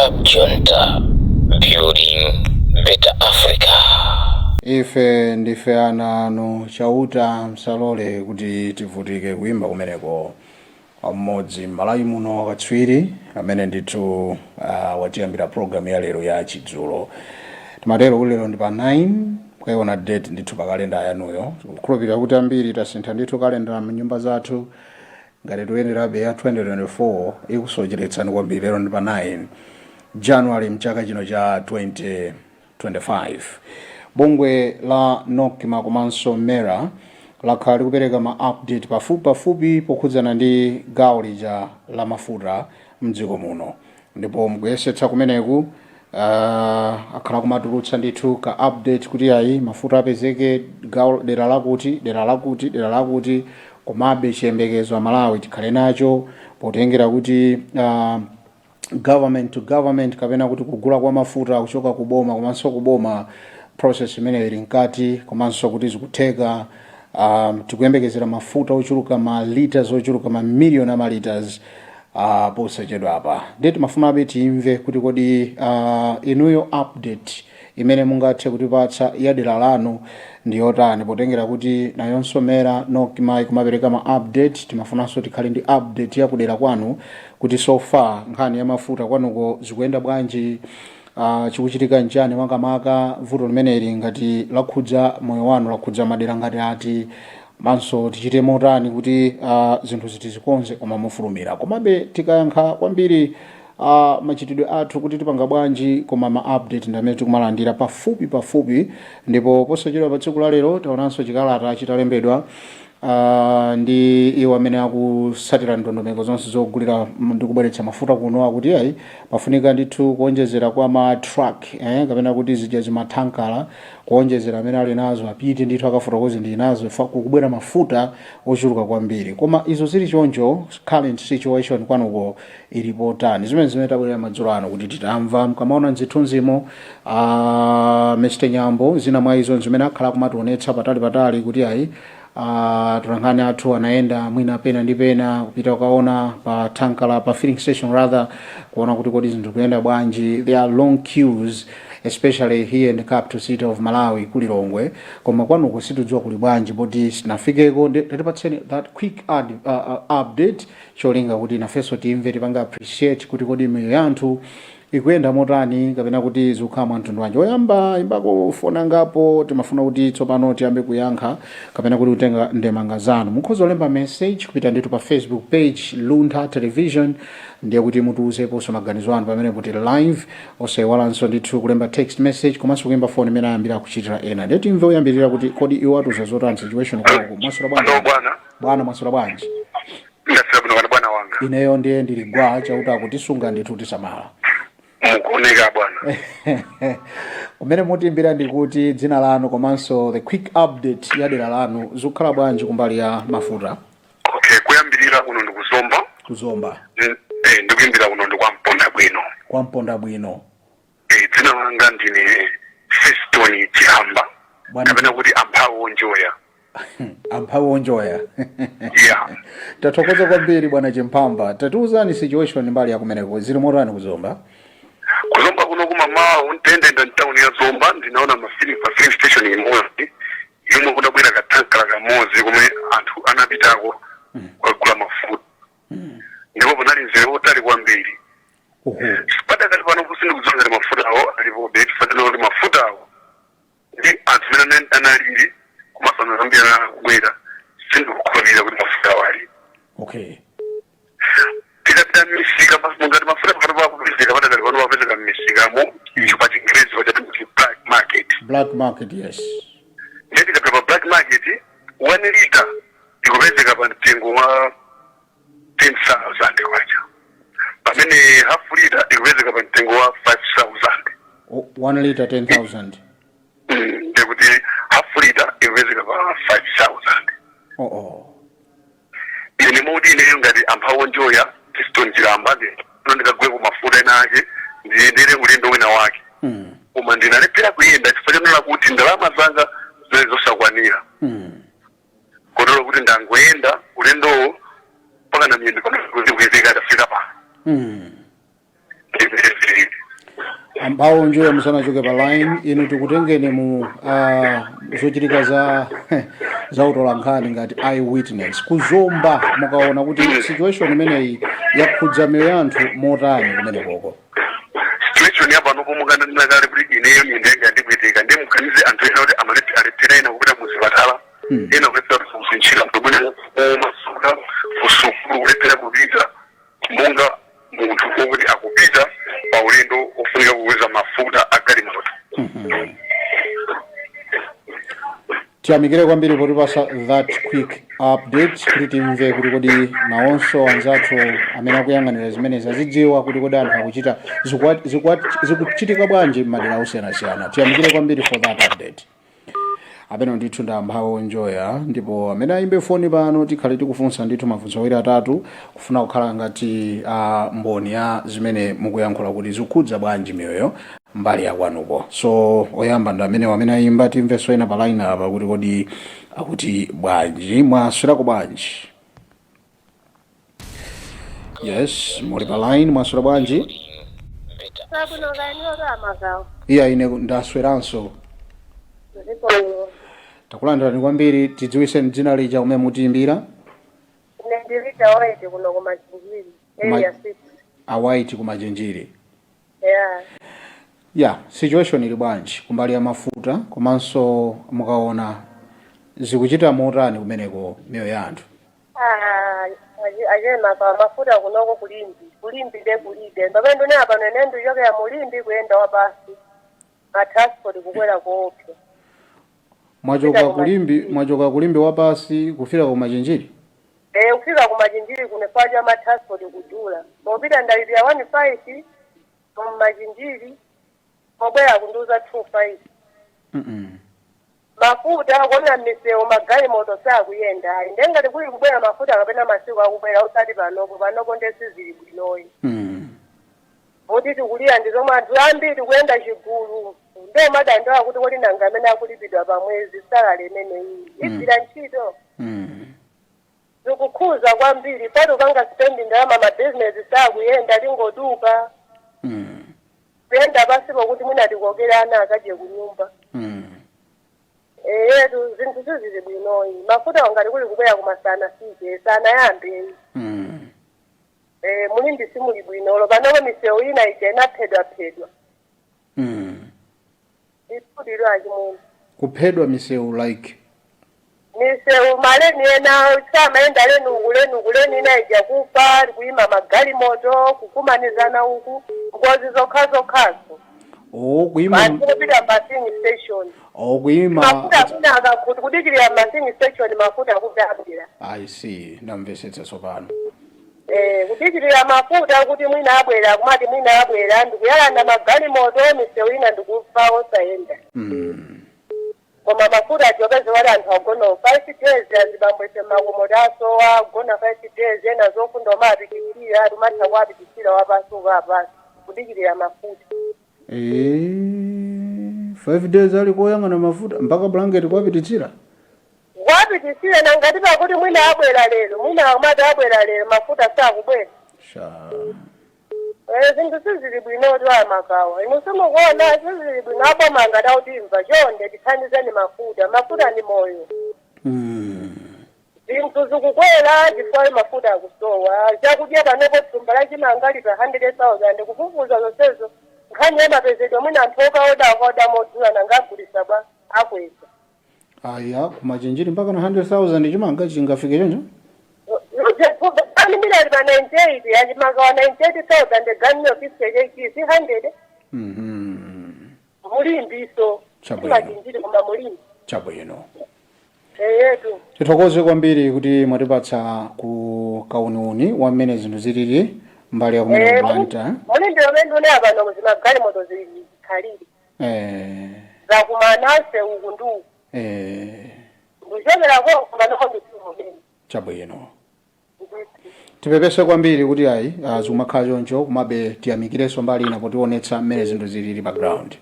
Club Junta, building better Africa. Ife ndife ana anu chauta msalole kuti tivutike kuimba kumeneko mmodzi m'Malawi muno katswiri amene ndithu watiyambira program ya lero ya chidzulo. Timatero lero ndi pa 9 kuiona date ndithu pa kalenda yanuyo. Kukhulupirira kuti ambiri tasintha ndithu kalenda mnyumba zathu ngati tuyenderabe ya 2024 ikusocheretsani kwambiri. Lero ndi pa 9 January mchaka chino cha 2025. Bungwe la Nokima komanso Mera lakhala likupereka ma update pafupi pokhudzana ndi gawo lija la mafuta mdziko muno, ndipo mukuyesetsa kumeneku akhala kumatulutsa ndithu ka update kuti ayi mafuta apezeke gawo dera lakuti komabe chiyembekezo Malawi tikhale nacho potengera kuti government to government kapena kuti kugula kwa mafuta kuchoka kuboma komanso kuboma process imene ili nkati komanso kuti zikutheka tikuyembekezera mafuta ochuluka ma liters ochuluka ma million ama liters posachedwa apa. Ndeti mafunabe timve kuti kodi inuyo update imene mungathe kutipatsa ya dera lanu ndi yotani potengera kuti nayonso Mera Nokima kumapereka ma update. Timafunanso tikhale ndi update ya kudera kwanu kuti so far nkhani ya mafuta kwanuko zikuyenda bwanji, chikuchitika njani makamaka vuto limeneli ngati lakhudza moyo wanu, lakhudza madera ngati ati manso tichite motani kuti zinthu zitizikonze koma mofulumira. Komabe tikayankha kwambiri machitidwe athu kuti tipanga bwanji koma ma update ndamene tikumalandira pafupi, ndipo posachedwa pa tsiku la lero taonanso chikalata chitalembedwa ndi iwo amene akusatira ndondomeko zonse zogulira ndi kubweretsa mafuta kuno akuti ayi pafunika ndithu kuonjezera kwa ma truck kapena kuti zija zimathankala kuonjezera amene ali nazo apite ndithu akafotokoze ndi nazo kubwera mafuta ochuluka kwambiri. Koma izo zili choncho current situation kwanuko ilipo tani zimene tabwera madzulo ano kuti titamva mkamaona nzithunzimo Mr. Nyambo zina mwa izo zimene akhala kumationetsa patali kuti ayi tulankhani athu anaenda mwina pena ndi pena kupita ukaona pa tankala pa filling station rather kuona kuti kodi zinthu kuyenda bwanji. There are long queues especially here in the capital city of Malawi kulilongwe, koma kwanuko situdziwa kuli bwanji poti sinafikeko. Tatipatseni that quick update cholinga kuti nafenso timve tipanga appreciate kuti kodi miyo yanthu ikuyenda motani kapena kuti zikukhala mtundu wanji. Oyamba imbako fona ngapo timafuna kuti tsopano tiyambe kuyankha kapena kuti kutenga ndemanga zanu. Mukhoza olemba message kupita ndithu pa Facebook page Luntha Television ndiye kuti mutiuzepo maganizo anu pamene kuti live osayiwalanso ndithu kulemba text message komanso kuimba phone imene ayambira kuchitira ena. Ndiye timve oyambirira kuti kodi iwo atuza zotani situation kwako. Mwasula bwanji bwana, mwasula bwanji? Ndasabuna bwana wanga. Ineyo ndiye ndili gwa chauta kutisunga ndithu tisamala. Mukuoneka bwana. Kumene mutimbira ndikuti dzina lanu komanso the quick update ya dera lanu zikukhala bwanji kumbali ya mafuta. Okay, kuyambirira kuno ndikuzomba. Kuzomba. Ndikuimbira kuno ndikwamponda bwino. Kwamponda bwino. Dzina langa ndine Feston Chihamba. Kapena kuti Amphawo Njoya. Amphawo Njoya. Yeah. Tathokoza kwambiri bwana Chimpamba. Tatiuzani situation mbali ya kumeneko zili motani kuzomba. Kuzomba kuno kumama untende town ya Zomba ndinaona mafili station imodzi yomwe kudabwera katankala kamozi kumene anthu anapitako kwagula mafuta. Ndipo panali nzere otali kwambiri. Sipata kati pano kusindi kudzonga mafuta awo alipo beti fatana kuti mafuta awo ndi anthu amene analili kumasana zambia kubwera sindi kukhulupirira kuti mafuta awo ali. Okay. Tikapita misika ngati mafuta pakati pa kupezeka patali pano wapezeka m'misikamo icho Chingerezi wachati kuti black market. Black market, yes. Ndeti tikapita pa black market 1 liter ikupezeka pa mtengo wa 10,000 kwacha. Pamene half liter ikupezeka pa mtengo wa 5,000. 1 liter 10,000. Ndekuti half liter ikupezeka pa 5,000. Ine mudi ineyo ngati Amphawo Njoya Feston Chihamba ndikagwe ku mafuta enake ndiyendere ulendo wina wake. Koma ndinalephera kuyenda chifukwa kuti ndalama zanga zosakwanira. Kotero kuti ndangoyenda ulendo mpaka na miyendo kuti kuyezeka atafika pa. Amphawo njoya musanachoke pa line inu tikutengeni mu zochitika za utolankhani ngati eyewitness kuzomba mukaona kuti situation imeneyi yakhudza miyoyo ya anthu motani kumenekoko. Situation ya pano pomukana ndinakale kuti ineyo mindenga ndikuitika ndimukanize anthu ena kuti alephera ena kupita muzipatala ena kulephera kuzinchira mtobwene masuka kusukulu kulephera kupita monga munthu wokuti akupita pa ulendo ofunika kuweza mafuta agalimoto. Tiyamikire kwambiri potipasa that quick update kuti timve kuti kodi nawonso anzathu amene akuyang'anira zimenezi azidziwa kuti kodi anthu akuchita zikuchitika bwanji m'madera osiyanasiyana. Tiyamikire kwambiri for that update. Apeno ndithu nda Amphawo Njoya ndipo amene ayimbe foni pano tikhale tikufunsa ndithu mafunso awiri atatu kufuna kukhala ngati mboni ya zimene mukuyankhula kuti zikhudza bwanji miyoyo mbali ya kwanuko. So oyamba ndi amene ayimba timvenso ena pa line apa kuti kodi akuti bwanji mwaswerako bwanji. Yes, muli pa line mwaswera bwanji? Iya ine ndasweranso. Takulandirani kwambiri tidziwise dzina lija umene mutiimbira. Ndilita Awaiti kuno kumachinjiri area 6. Awaiti kumachinjiri. Yeah. Yeah, situation ili bwanji kumbali ya mafuta komanso mukaona zikuchita motani kumeneko miyoyo ya anthu. Ajema pa mafuta kunoko kulimbi de kulide mbabendo ne apa nenendo yoke ya mulimbi kuenda wabasi transport kukwera koopya. Mwachoka kulimbi wabasi kufika kumachinjiri? Kufika kumachinjiri kunefaja transport kudula. Mobita ndalipia 15 kumachinjiri mobaya kunduza 25. Mafuta kona miseo magali moto saa kuyenda. Ndenga tikuli kubwera mafuta kapena masiku akubwera usati panopo ndesizili bwinoyi. Oti tikulia ndizomwe anthu ambiri kuyenda chigulu. Ndo madandawa kuti kodi nanga amene akulipidwa pa mwezi salary imene iyi. Igwira ntchito. Zikukhuza kwambiri pati ukanga spending ndalama ma business saa kuyenda lingoduka. Kuyenda pasipo kuti mwina tikokera ana akadye kunyumba. Zinthu sizili bwinoyi. Mafuta wangati kuli kubwera kumasana sije sana yambe. Mulindi simuli bwinolo panopo miseu ina ija inaphedwa. Ipudiro achimuna. Kuphedwa miseu like? Miseu maleni ena samaenda lenu ina ija kupa kuima magali moto kukumanizana uku ngozi zokhazo. Kuima kupita passing station. Kuima mafuta kuna akakudikira passing station mafuta kubabira. I see. Namvesetsa sopano. Kudikirira mafuta kuti mwina abwera kumati mwina abwera ndikuyalanda magali moto miseu ina ndikufa osaenda. Koma mafuta jokezi wali anthu agono 5 days azibambwese makomodaso agona 5 days ena zofunda omapikisira tumatha kuapikisira wapasuka apasi kudikirira mafuta. 5 days ali koyang'ana mafuta mpaka blanket kuapititsira? Kuapititsira nangati pakuti mwina abwera lero mwina amati abwera lero mafuta sakubwera. Zinthu sizili bwino twa makawa. Inusimu kuona sizili bwino apo mangata utimva chonde tithandizeni mafuta ni moyo. Zinthu zikukwera chifukwa mafuta akusowa. Chakudya panopo tumbala chimangali pa 100,000 kufufuza zonsezo. Nkhani ya mapezedwe mwina anthu okaoda modula nangagulisa bwa akweza. Aya kumachinjiri mpaka na 100,000 chimanga chingafike choncho? Ani milari pa 98 yachimanga wa 98,000 ganyo piseke 100. Mulimbiso. Kumachinjiri kuma mulimbi. Chabwino. Yetu. Tithokoze kwambiri kuti mwatipatsa ku kaununi wa mmene zinthu zilili mbali ya kumene Blanta. Mulimbi wamene une apa no zimagali moto zikhalili. Zakumanase ukundu. Ndujomera ko kumano ndikumu. Chabwino. Tipepese kwambiri kuti ayi azumakhala choncho kumabe tiyamikireso mbali ina potionetsa mmene zinthu zilili background.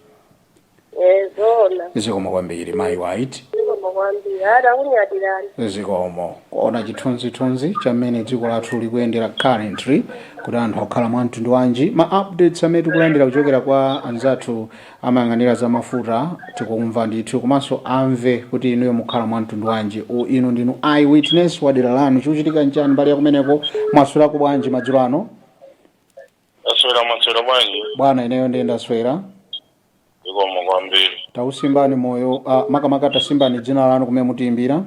Zona. Zikoma kwambiri Mai White. kwambiri ada kunyadirani zikomo kuona chithunzithunzi chamene dziko lathu likuyendera currently kuti anthu akukhala mwa mtundu wanji ma updates amene tikulandira kuchokera kwa anzathu amayang'anira za mafuta tikumva ndithu komanso amve kuti inuyo mukhala mwa mtundu wanji inu ndinu eyewitness wa dera lanu chikuchitika nchani mbali ya kumeneko mwaswerako bwanji madzulo ano Mwaswera bwanji bwana ineyo ndiye ndaswera zikomo kwambiri tausimbani moyo makamaka tasimbani dzina lanu kumene mutiimbira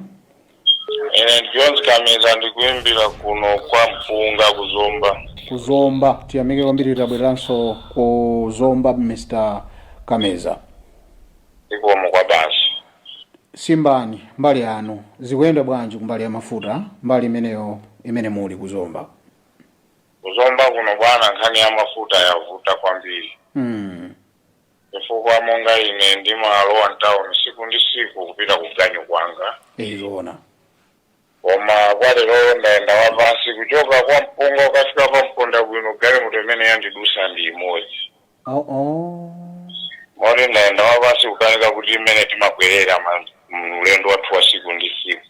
ine Jones Kameza ndikuimbira kuno kwa Mpunga kuzomba tiyamike kwambiri tabwereranso kuzomba Mr. Kameza zikomo kwa basi simbani mbali yanu zikuyenda bwanji kumbali ya mafuta mbali imeneyo imene muli kuzomba kuno bwana nkhani ya mafuta yavuta kwambiri chifukwa monga ine ndimalowa mtown siku ndi siku kupita kuganyu kwanga izoona koma kwalero ndaenda wapansi kuchoka kwa Mpunga ukafika pa Mponda bwino gari mutu imene yandidusa ndi imodzi mori ndaenda wapansi kukanika kuti imene timabwerera ulendo wathu wa siku ndi siku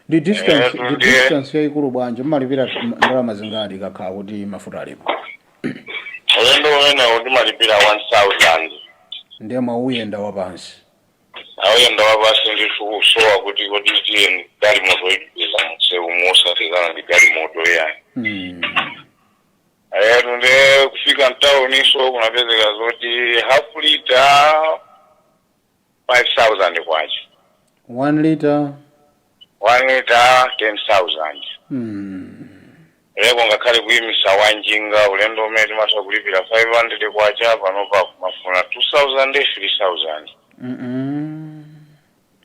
the distance yaikulu bwanji mmalipira ndalama zingati kakhala kuti mafuta alipo ulendo umene ndimalipira 1000 ndiye mwauyenda wapansi awuyenda wapansi ndikusowa kuti tiye gari moto ipeza msewu musatizana ndi gari moto yani tunde kufika mtawuniso kunapezeka zoti half liter 5000 kwachi 1 liter 10,000 leko ngakhale kuyimisa wanjinga ulendo umene timatha kulipira 500 kwacha panopa mafuna 2,000 3,000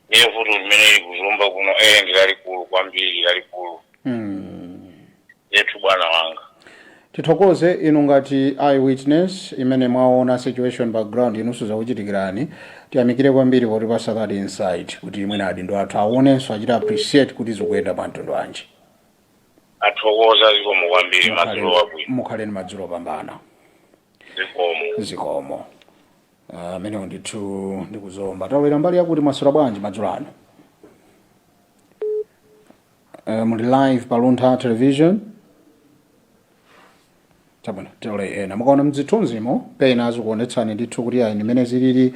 niye vuto limene kuzomba kuno ndilalikulu kwambiri lalikulu yetu bwana wanga tithokoze inu ngati eyewitness imene mwaona situation background inunso zakuchitikirani tiyamikire kwambiri poti pasa that insight kuti mwina adindo athu aonenso achita appreciate kuti zikuyenda pa mtundu wanji athokoza zikomo kwambiri madzulo wabwino mukhaleni madzulo opambana zikomo amenewo ndithu ndikuzomba tawera mbali yakuti mwaswera bwanji madzulo ano muli live pa Luntha Television tabona tole ena mukaona mdzithunzimo pena azikuonetsani ndithu kuti ayi nimene zilili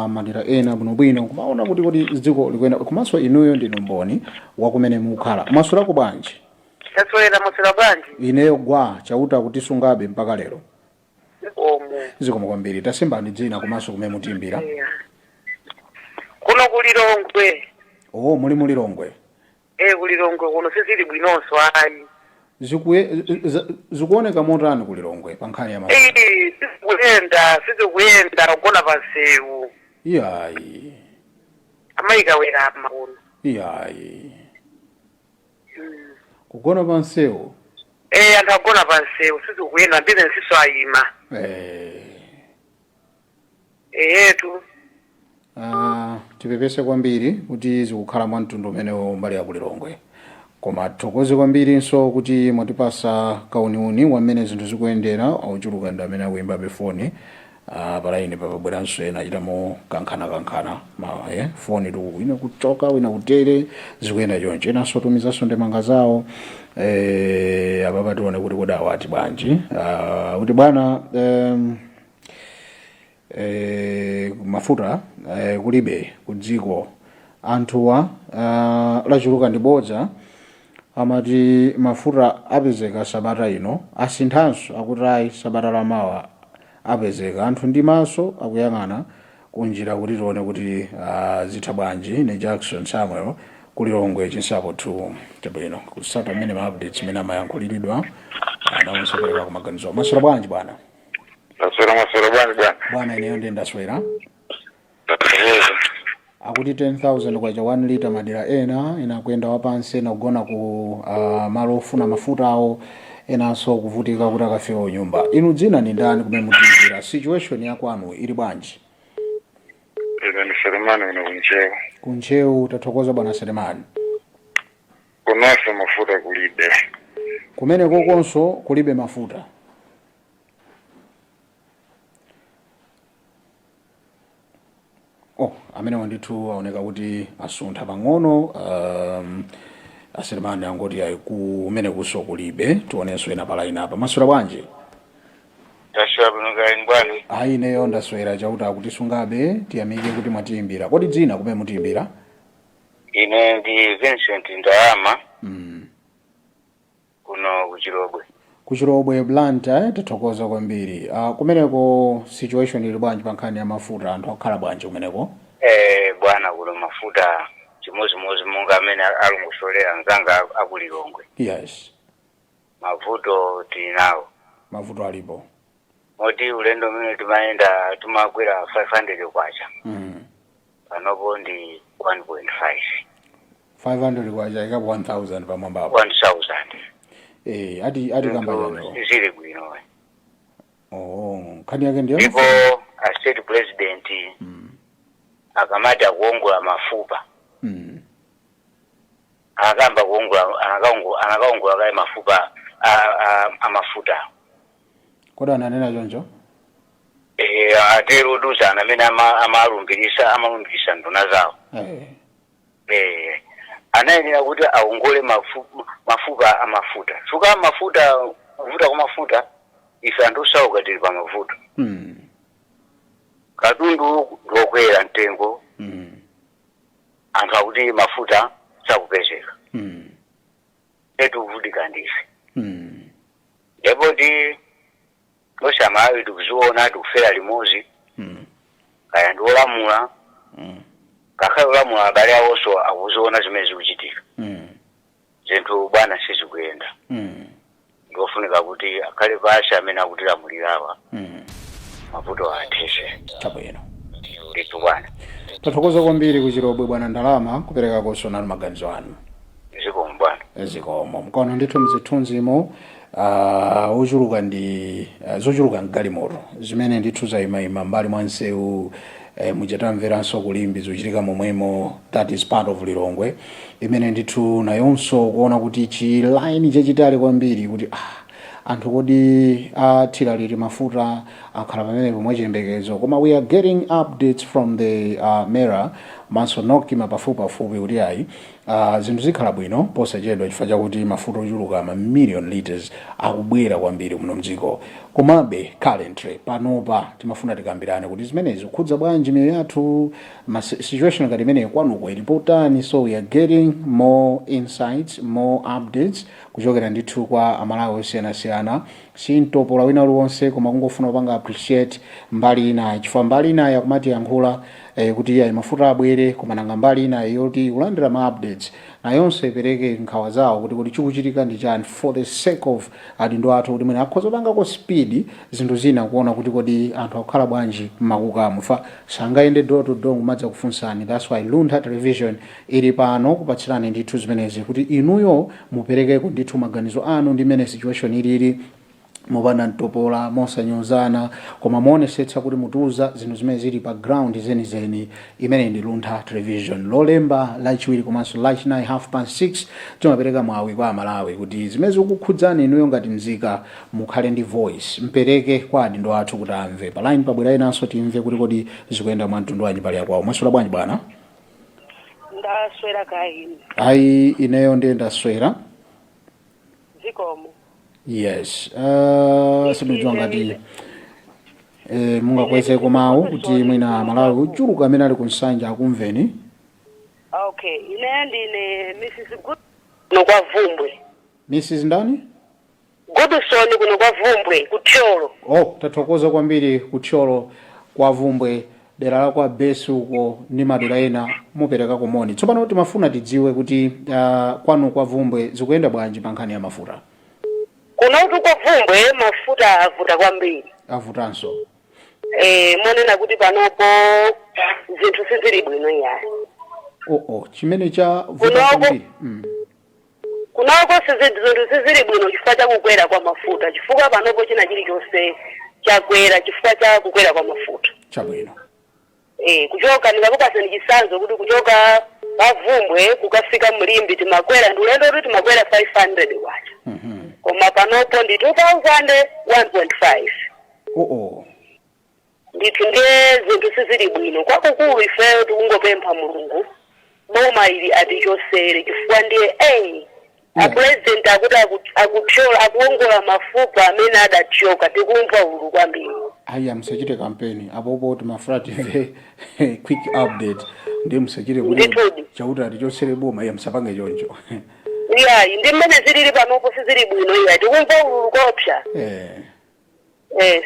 madera ena bwinobwino kumaona kuti dziko likuyenda komanso inuyo ndinu mboni wakumene mukhala mwaswerako bwanji mwaswera bwanji ineyo gwa chauta kuti sungabe mpaka lero zikomo kwambiri tasimbani dzina komanso kumene mutiimbira kuno kulilongwe muli mulilongwe kulilongwe kuno sizili bwinonso ayi zikuoneka motani kulilongwe pa nkhani ya sizikuyenda kugona pansewu iyayi amayika werama kuno iyayi kugona pansewu anthu agona pansewu sizikuyenda business so ayima yetu tipepese kwambiri kuti zikukhala mwa mtundu umenewo mbali ya kulilongwe koma thokoze kwambirinso kuti mwatipasa kauniuni wamene zinthu zikuyendera auchuluka ndi amene akuyimba befoni palaini papabweranso ena achitamo kankhana foni tu wina kuchoka wina kutere zikuyenda choncho enanso tumizanso ndemanga zawo apa tione kuti kodi awati bwanji kuti bwana mafuta kulibe kudziko anthuwa lachuluka ndi bodza amati mafuta apezeka sabata ino asinthanso akuti ayi sabata lamawa apezeka anthu ndi maso akuyang'ana kunjira kuti tione kuti zitha bwanji ne Jackson Samuel kulilongwe chinsapo tu tabwino kusata amene ma updates amene amayankhulidwa anaonsepereka ku maganizo maswera bwanji bwana maswera bwanji bwana ineyo ndiye ndaswera akuti 10,000 kwacha 1 liter madera ena akuyenda wapansi ena kugona ku malo ofuna mafuta awo enanso kuvutika kuti akafika kunyumba inu dzina ni ndani kumene mutiimbira situation yakwanu ili bwanji ni Selemani uno kunchewu tathokoza bwana Selemani kunonso mafuta kulibe kumene kokonso kulibe mafuta amenewa ndithu aoneka kuti asuntha pang'ono. Aselemani angoti ayi kumene kuso kulibe, tionenso ena pala inapa. Maswera bwanji? Taswera bwino kaya bwana. Ayi ineyo ndaswera chauta akutisungabe tiyamike kuti mwatiimbira. Kodi dzina kumene mutiimbira? Ine ndi Vincent Ndayama. Kuno kuchirobwe. Kuchirobwe Blantyre, tathokoza kwambiri. Kumeneko situation ili bwanji pa nkhani ya mafuta, anthu akhala bwanji kumeneko? Bwana kuno mafuta chimodzimodzi monga amene alungusolera mzanga akulilongwe. Yes. Mavuto tinawo. Mavuto alipo. Moti ulendo umene timayenda timakwera 500 kwacha. Panopo ndi 1.5. 500 kwacha ikapo 1000 pamwamba. 1000. Ati kamba lero. Zili bwino. Kani yake ndio? Ndipo a state president akamata kuongola mafupa. Akamba kuongola anakaongola kale mafupa amafuta. Koda ananena choncho? Atero dusa amene amalumbirisa nduna zawo. Anayenera kuti aongole mafupa amafuta. Suka mafuta kuvuta kwa mafuta ife anthu osauka tili pa mafuta. Katundu ndokwera mtengo. Anthu akuti mafuta sakupezeka. Etu kuvutika ndife. Ndipo ndi osamawi tikuziona tikufera limozi. Kaya ndi olamula. Kakhala olamula abale awonso akuziona zimene zikuchitika. Zinthu bwana sizikuyenda. Ngofunika kuti akhale pasha amene akutilamulirawa. Mavuto athese. Chabwino. Ndithu bwana. Tathokoza kwambiri kuchirobwe bwana Ndalama kupereka kosona maganizo anu. Zikomo bwana. Zikomo. Mkono ndithu mzithunzimo uchuluka ndi zochuluka mgalimoto zimene ndithu zayima mbali mwa nsewu muchatamveranso kulimbi zochitika momwemo. That is part of Lilongwe imene ndithu nayonso kuona kuti chi line chachitali kwambiri kuti anthu kodi athira liti mafuta akhala pamene pomwe chiyembekezo. Koma we are getting updates from the mayor manso nokima pafupi kuti ayi zinthu zikhala bwino posachedwa chifukwa chakuti mafuta ochuluka ma million liters akubwera kwambiri muno mdziko. Komabe currently panopa timafuna tikambirane kuti zimenezi kukhudza bwanji miyoyo yathu situation ngati imene kwanuko ilipotani. So we are getting more insights, more updates kuchokera ndithu kwa amalawi osiyanasiyana. Sintopola wina uliwonse koma kungofuna kupanga appreciate mbali inayi chifukwa mbali inayi akumati yankhula kuti ya mafuta abwere koma nanga mbali inayi yoti kulandira ma updates nayonso ipereke nkhawa zawo kuti chikuchitika ndi chani for the sake of adindo athu kuti mwene akhoza panga ko speed zinthu zina kuona kuti kodi anthu akukhala bwanji m'makukamu fa sangayende door to door kumadza kufunsani. That's why Luntha Television ili pano kupatsirani ndithu zimenezi kuti inuyo muperekeko ndithu maganizo anu ndi mene situation ilili mopanda mtopola mosanyozana koma muonesetsa kuti mutuza zinthu zimene zili pa ground zenizeni. Imene ndi Luntha Television lolemba lachiwiri komanso lachinayi 6:30 timapereka mwawi kwa amalawi kuti zimene zikukhudzani inuyo ngati mzika mukhale ndi voice mpereke kwa adindo athu kuti amve. Pa line pabwera inanso timve kuti kodi zikuyenda mwa mtundu wanji pali yakwawo. Mwaswera bwanji bwana? Ndaswera kaini. Ayi ineyo ndiye ndaswera. Zikomo. Yes. Sindidziwa ngati mungakweze komawo kuti mwina Malawi uchuluka amene ali kunsanja akumveni. Okay, ine ndine Mrs. Goodson kwa Vumbwe. Mrs. ndani? Goodson kuno kwa Vumbwe kutyolo. Tathokoza kwambiri kutyolo kwa Vumbwe dera la kwa Besu uko ndi madera ena mupereka komoni. Tsopano timafuna tidziwe kuti kwanu kwa Vumbwe zikuyenda bwanji pa nkhani ya mafuta. Kunotu kwa Vumbwe mafuta avuta kwambiri. Avutanso. Monena kuti panopo zinthu sizili bwino yayi. Chimene cha vuta kwambiri. Kunoko zinthu sizili bwino chifukwa cha kukwera kwa mafuta. Chifukwa panopo china chilichonse chakwera chifukwa cha kukwera kwa mafuta. Chabwino. Kuchoka ndikakupasa ndichisanzo kuti kuchoka Vumbwe kukafika Mlimbi timakwera ndi ulendo kuti timakwera 500 kwacha. Koma panopo ndi 2000 1.5. ndiye zinthu sizili bwino kwakukulu ifeyo tikungopempha mulungu boma ili atichosere chifukwa ndiye apresident akuti akuthyola akuongola mafupa amene adathyoka tikumva ulu kwambiri. Aya msachite kampeni apopo kuti mafuna tive quick update ndi msachite kuti chauta atichosere boma iya msapange choncho. Iya ndi mmene zilili panopo sizili bwino iya tikumva ulu kopsa.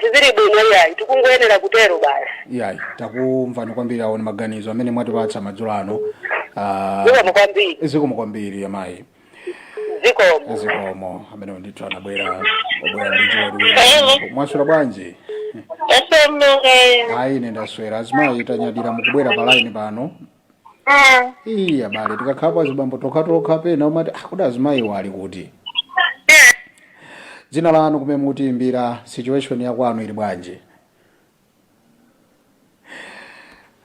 Sizili bwino iya tikungoyenera kutero basi. Iya takumva kwambiri aone maganizo amene mwatipatsa madzulo ano. Zikomo kwambiri amayi. Zikomo amene ndithu anabwera ndi mwaswera bwanji. Ayi nendaswera azimayi tanyadira mukubwera pa line pano. Iya bale tikakhala zibambo tokha pena umati kuda azimayi wali kuti. Dzina lanu kumene mutiimbira situation yakwanu ili bwanji.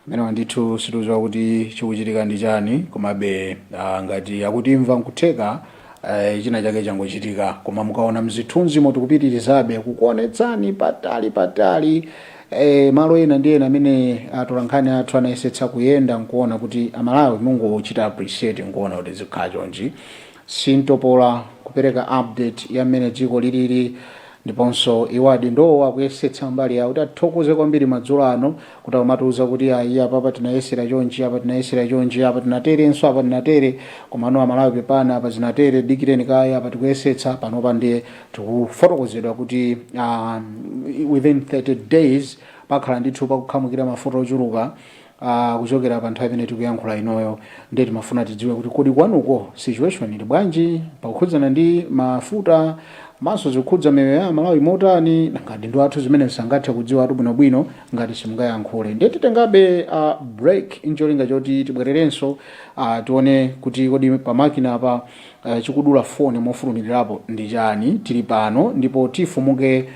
Amene ndithu situzwa kuti chikuchitika ndi chani komabe ngati akutimva nkutheka china chake changochitika koma mukaona mzithunzi moti kupitirizabe kukuonetsani patali malo ena ndi ena amene atolankhani athu anayesetsa kuyenda nkuona kuti amalawi mungu uchita appreciate nkuona kuti zikhala chonchi sintopola kupereka update ya mmene dziko lilili ndiponso iwadi ndowa kuyesetsa mbali ya kuti athokoze kwambiri madzulo ano kuti amatuza kuti ayi apa tinayesera chonchi apa tinayesera chonchi apa tinaterenso apa tinatere komano amalawi pepana apa zinatere dikireni kaya apa tikuyesetsa panopa ndiye tikufotokozedwa kuti within 30 days pakhala ndithu pakukhamukira mafuta ochuluka kuchokera pa nthawi imene tikuyankhula inoyo ndiye timafuna tidziwe kuti kodi kwanuko situation ili bwanji pakukhudzana ndi mafuta maso zikhudza mewe ya Malawi motani ngati ndo athu zimene sangathe kudziwa atu bwinobwino ngati simungayankhule ndiye titengabe break injolinga choti tibwererenso tione kuti kodi pa makina apa chikudula foni mofulumirirapo ndi chani tili pano ndipo tifumuke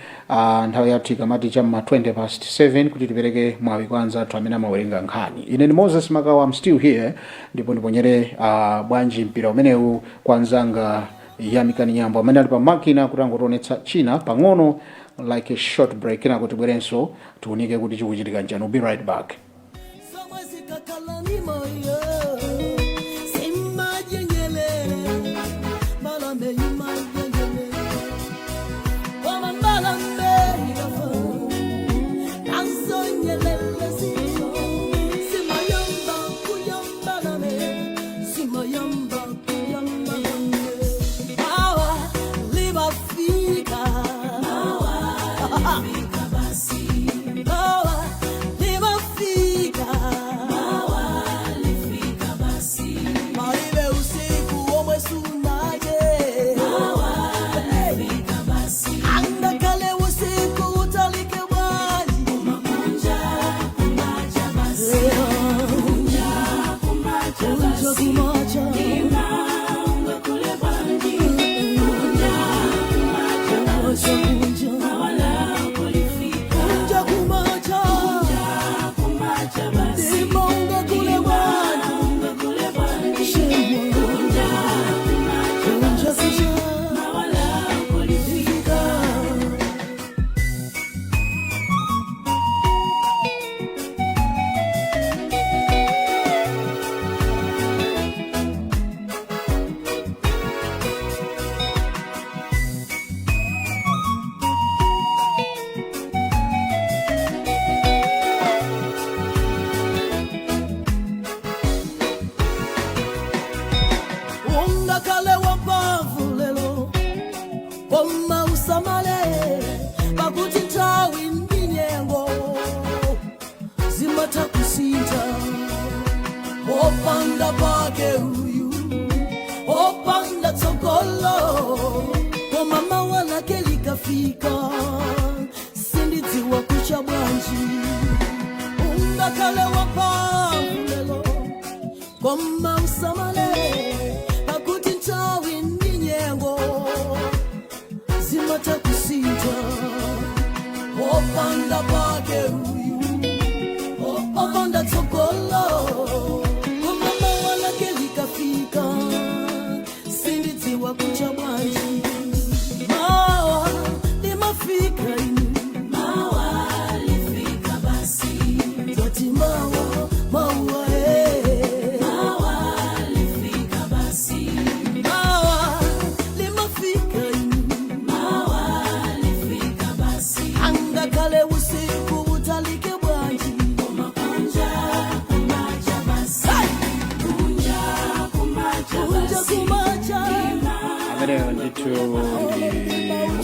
nthawi yathu ikamati chamma 7:20 kuti tipereke mwawi kwanza athu amene amawerenga nkhani. Ine ndi Moses Makawa, I'm still here ndipo ndiponyere bwanji mpira umenewu kwanzanga Yamikani Nyambo amene ali pa makina kutangotonetsa china pang'ono like a short break na kuti bwerenso tuunike kuti chikuchitika njani. We'll be right back.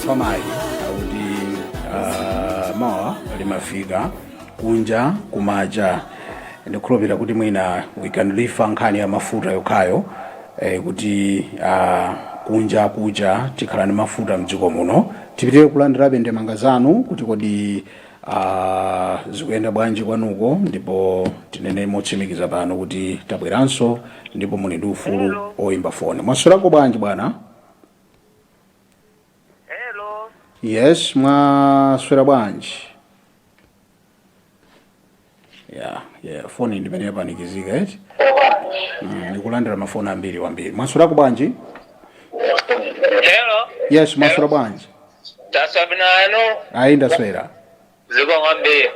maso amayi akuti mawa limafika kunja kumacha. Ndikhulupirira kuti mwina we can lifa nkhani ya mafuta yokhayo kuti kunja kuja tikhala ndi mafuta mdziko muno. Tipitire kulandirabe ndemanga zanu kuti kodi zikuyenda bwanji kwanuko, ndipo tinene motsimikiza pano kuti tabweranso ndipo muli ndi ufulu oyimba foni. Mwaswerako bwanji bwana? Hello. Yes, mwaswera bwanji? Foni ndimene yapanikizika eti. Ndikulandira mafoni ambiri wambiri. Mwaswerako bwanji? Hello. Yes, mwaswera bwanji? Tasabinano. Ayi ndaswera. Ziko ngambiri.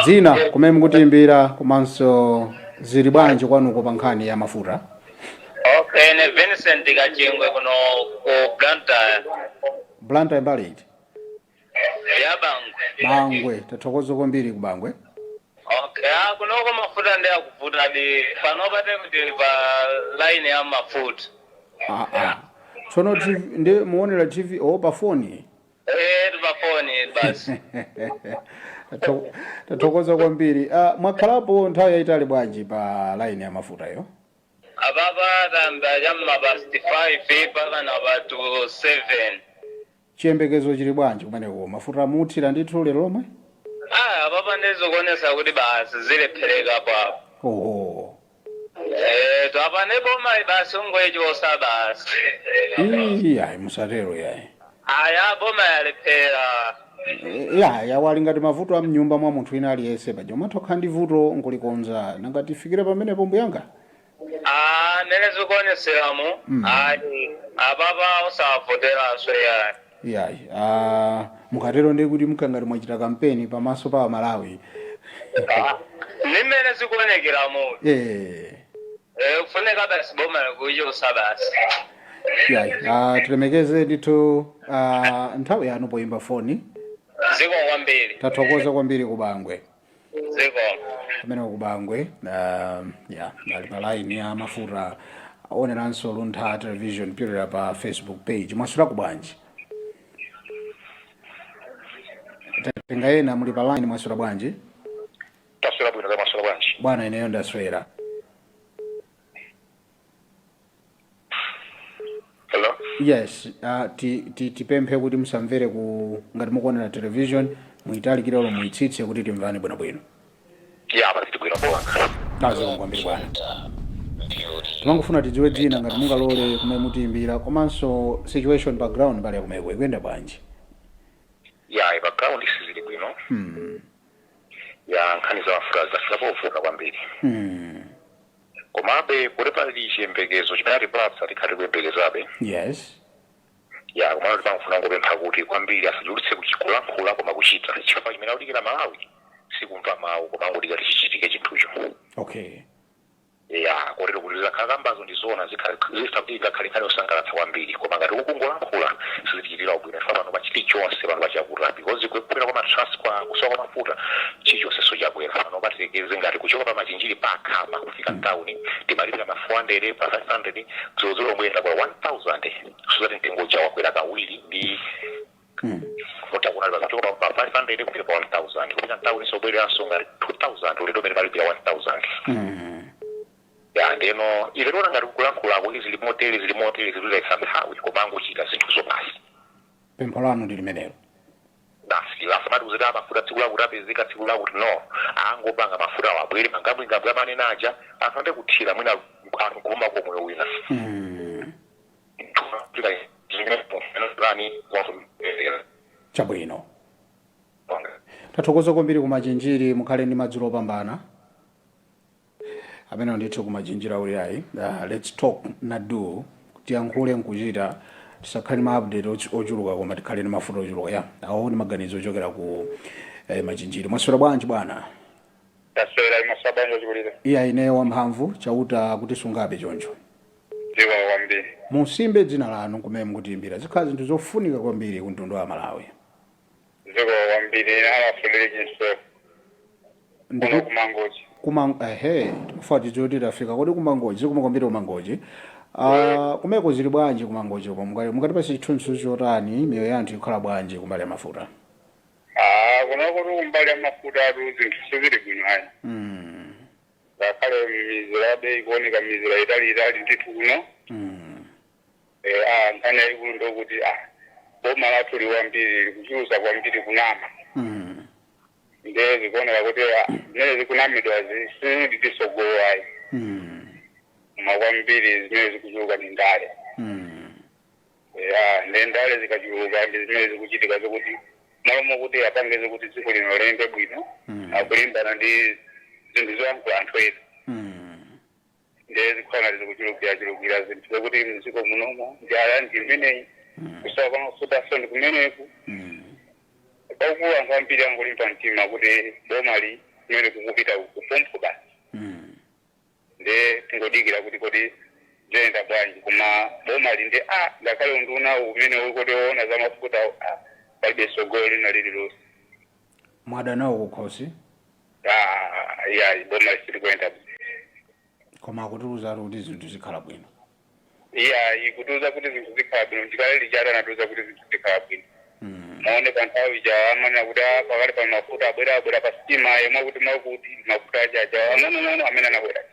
Zina kumene mukutiimbira komanso zili bwanji kwanuko pa nkhani ya mafuta? Okay, ne Vincent Kachingwe kuno ku Blantyre mbali iti? ya Bangwe, tathokoza kwambiri ku Bangwe. Okay, kunoko mafuta ndi akuvuta di panopa kuti pa line ya mafuta. Tsono ndi muonera TV pa phone. Pa phone basi. Tathokoza kwambiri. Mwakhalapo nthawi yayitali bwanji pa line ya mafuta yo? Ababa tamba jamma ba 65 paka na batu 7. Chiyembekezo chili bwanji kumeneko? Mafuta muthira ndithu lero lomwe? Ababa ndizokuonesa kuti basi zilephereka papo. Oho. Twapanepo mai basi ungoichosa basi. Ayi musatero yayi. Aya boma yalephera. Wali ngati mavuto a mnyumba mwa munthu ina aliyense paja umathokha ndi vuto nkulikonza nanga tifikire pamenepo mbuyanga? Nene zikuoneseramo. Ayi ababa usavoteraso yayi. Mukatero ndi kuti mukangati mwachita kampeni pamaso pa Malawi. Nimene zikuonekeramo. Kufuneka basi boma kuichosa basi. Tilemekeze ndithu nthawi yanu poyimba foni. Ziko kwambiri. Tathokoza kwambiri ku Bangwe. Ziko. Pamene ku Bangwe nali pa line ya mafuta aoneranso Luntha television pyolera pa Facebook page. Mwaswerako bwanji? Tengayena muli pa line, mwaswera bwanji? Taswera bwino, mwaswera bwanji? Bwana ineyo ndaswera. Hello? Yes, tipemphe kuti musamvere ngati mukuonera television, muitalikire olo muitsitse kuti timvane bwinobwino. Basi tibwino bwanga. Taziko kwambiri bwana. Timangofuna tidziwe dzina ngati mungalole kumene mutiimbira, komanso situation background mbali yakumeko ikuyenda bwanji? Background isizili bwino. Nkhani za mafuta zafika povuka kwambiri. Komabe kuli pali chiyembekezo chimene tipatsa tikhati kuyembekezabe. Yes. Komano timafuna ngopempha kuti kwambiri asachulutse kuchilankhula koma kuchita. Chifukwa chimene akutikira Malawi sikumva mawu koma ngotika tichichitike chinthucho. Okay. Kotero kuti zakhalambazo ndizona zikhalinkhani yosangalatsa kwambiri koma ngati ukungolankhula sizitichitira ubwino chifukwa pano pachiti chonse pano pachakula because kukwera kwa matransfer kusowa kwa mafuta chilichonse chabwera pano patekeze ngati kuchoka pa machinjiri pakhama kufika mtawuni timalipira ma 400 pa 500 zozolo mwenda kwa 1000 suzati mtengo chawo kwera kawiri ndi mutakuna bazochoka pa 500 kufika pa 1000 kupita mtawuni sobwereranso ngati 2000 uleto mene malipira 1000. Ndeno ilero ngati kulankhula kuti zili moteli zilulekha nthawi komango chita zinthu zopasi. Pempho lanu ndi limenelo. Basi lasamati kuzita mafuta tsiku lakuti apezeka tsiku lakuti no angopanga mafuta wabwere mangabwingabwa amene naja afande kuthira mwina anthu kuluma kwa moyo wina. Chabwino. Tathokoza kwambiri kumachinjiri, mukhale ndi madzulo opambana. Amene ndithu kumachinjira uli ayi. Let's talk nadu tiyankhule nkuchita tisakhale ma update ochuluka koma tikhale ndi mafuta ochuluka. Awo ni maganizo ochokera ku machinjiri. Mwaswera bwanji bwana? Taswera masabanja ochulira. Ineyo wamphamvu chauta kuti sungabe choncho. Ndiwa wambiri. Musimbe dzina lanu kumene mukutiimbira. Zikhala zinthu zofunika kwambiri ku mtundu wa Malawi. Ndiwa wambiri alafulikiso. Ndiko kumangoji. Timafuati zoti tafika kodi kumangoji zikumakwambira kumangoji Kumeko zili bwanji kumangocho pomwe mukatipasa chithunzithunzi chotani miyoyo ya anthu ikhala bwanji kumbali ya mafuta? Kunoko kumbali ya mafuta atu zinthu sizili bwino ayi. Ngakhale mizira bei ikuoneka mizira itali ndithu kuno. Nkhani yayikulu ndokuti boma lathu liwambiri kuchulusa kwambiri kunama. Nde zikuoneka kuti zimene zikunamidwa sizili tisogolo ayi. Makwambiri zimene zikuchuluka ni ndale. Nde ndale zikachuluka ndi zimene zikuchitika zokuti malomo kuti apange kuti dziko lino liyende bwino akulimbana ndi zinthu zoyankhula anthu ena. Nde zikhala zikuchulukira zinthu zokuti mdziko munomo njala ndi imeneyi kusowa kwa mafuta ndi kumeneku. Kwaukulu anthu ambiri angolimba mtima kuti bomali kumene kukupita kupompho basi. Nde tingodikira kuti kodi ziyenda bwanji koma bomali nde ngakhale unduna umene ukoti woona za mafuta palibe sogolo lina lililonse. Mwadanawo kukhosi? Bomali silikuenda. Koma akutiuza kuti zinthu zikhala bwino. Ikutiuza kuti zinthu zikhala bwino ndikale lijata natuuza kuti zinthu zikhala bwino. Maone panthawi ja amene kuti pakali pa mafuta abwera pa sitima yemwe kuti mwakuti mafuta ajaja ang'ono amene anabwera.